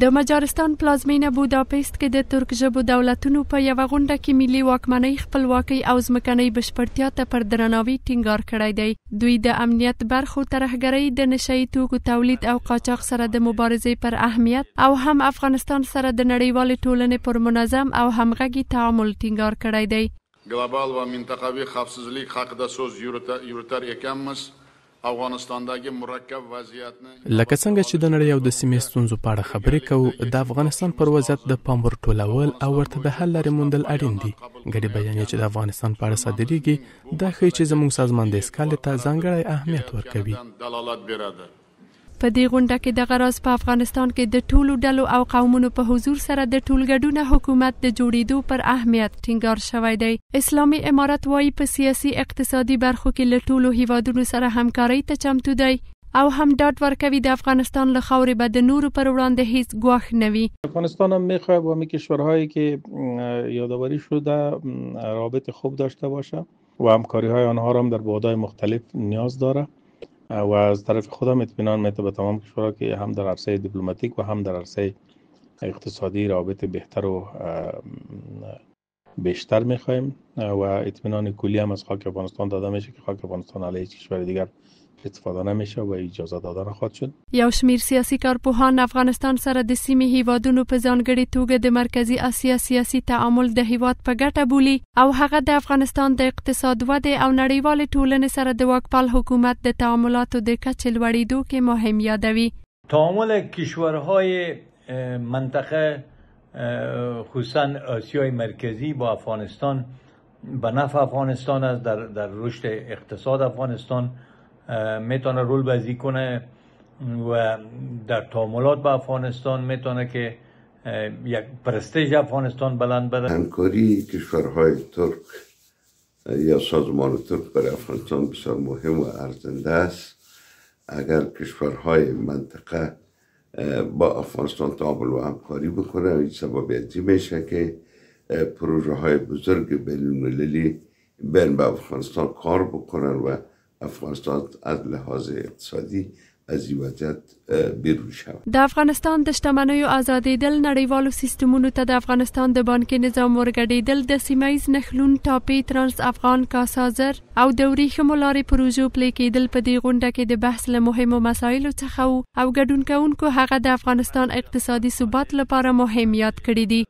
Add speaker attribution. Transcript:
Speaker 1: د مجارستان پلازمینه بوداپست کې د ترک ژبو دولتونو په یوه غونډه کې ملي واکمنۍ، خپلواکۍ او ځمکنۍ بشپړتیا ته پر درناوي ټینګار کړی دی. دوی د امنیت برخو ترهګرۍ، د نشه یي توکو تولید او قاچاق سره د مبارزې پر اهمیت او هم افغانستان سره د نړیوالې ټولنې پر منظم او همغږي تعامل ټینګار کړی دی.
Speaker 2: Global و منطقوي خصوصیت حقدا سوز یورتر یکمس افغانستاندagi مرکب وضعیتنه
Speaker 3: لکه څنګه چې د نړۍ او د سیمې ستونزو په اړه خبرې کوو، د افغانستان پر وضعیت د پام ورټولول او ورته د حل لارې موندل اړین دي. ګډې بیانیې چې د افغانستان په اړه صادریږي دا ښیي چې زموږ سازمان د اسکالې ته ځانګړی اهمیت ورکوي.
Speaker 1: په دې غونډه کې دغه راز په افغانستان کې د ټولو ډلو او قومونو په حضور سره د ټولګډونه حکومت د جوړېدو پر اهمیت ټینګار شوی دی. اسلامي امارت وايي په سیاسي اقتصادي برخو کې له ټولو هیوادونو سره همکارۍ ته چمتو دی او هم ډاډ ورکوي د افغانستان له خاورې به د نورو پر وړاندې هیڅ ګواښ نه وي.
Speaker 4: افغانستان هم میخواد با کشورهایی که یادآوری شده رابط خوب داشته باشه و همکاری های آنها هم در بعدهای مختلف نیاز داره و از طرف خودم اطمینان میده به تمام کشورها که هم در عرصه دیپلماتیک و هم در عرصه اقتصادی رابط بهتر و بیشتر میخوایم و اطمینان کلی هم از خاک افغانستان داده میشه که خاک افغانستان علیه هیچ کشور دیگر استفاده نمیشه و اجازه داده نخواهد شد.
Speaker 1: یو شمیر سیاسي کارپوهان افغانستان سره د سیمې هیوادونو په ځانګړي توګه د مرکزی اسیا سیاسي تعامل د هیواد په ګټه بولي او هغه د افغانستان د اقتصاد وده او نړیوال ټولنې سره د واکپال حکومت د تعاملاتو د کچې لوړېدو کې مهم یادوي.
Speaker 5: تعامل کشورهای منطقه خصوصا آسیای مرکزی با افغانستان به نفع افغانستان است. در رشد اقتصاد افغانستان میتونه رول بازی کنه و در تعاملات با افغانستان میتونه که یک پرستیژ افغانستان بلند بره.
Speaker 6: همکاری کشورهای ترک یا سازمان ترک برای افغانستان بسیار مهم و ارزنده است. اگر کشورهای منطقه با افغانستان تعامل و همکاری بکنه این سبب ازی میشه که پروژه های بزرگ بین المللی بین به افغانستان کار بکنن و افغانستان از لحاظ اقتصادی از این وضعیت بیرون شود.
Speaker 1: د افغانستان د شتمنیو آزادېدل، نړیوالو سیستمونو ته د افغانستان د بانکي نظام ورګډېدل، د سیمایي نښلون، ټاپي، ترانس افغان، کاسازر او د ورېښمو لارې پروژو پلي کېدل په دې غونډه کې د بحث له مهمو مسایلو څخه وو او ګډون کوونکو هغه د افغانستان اقتصادي ثبات لپاره مهم یاد کړي دي.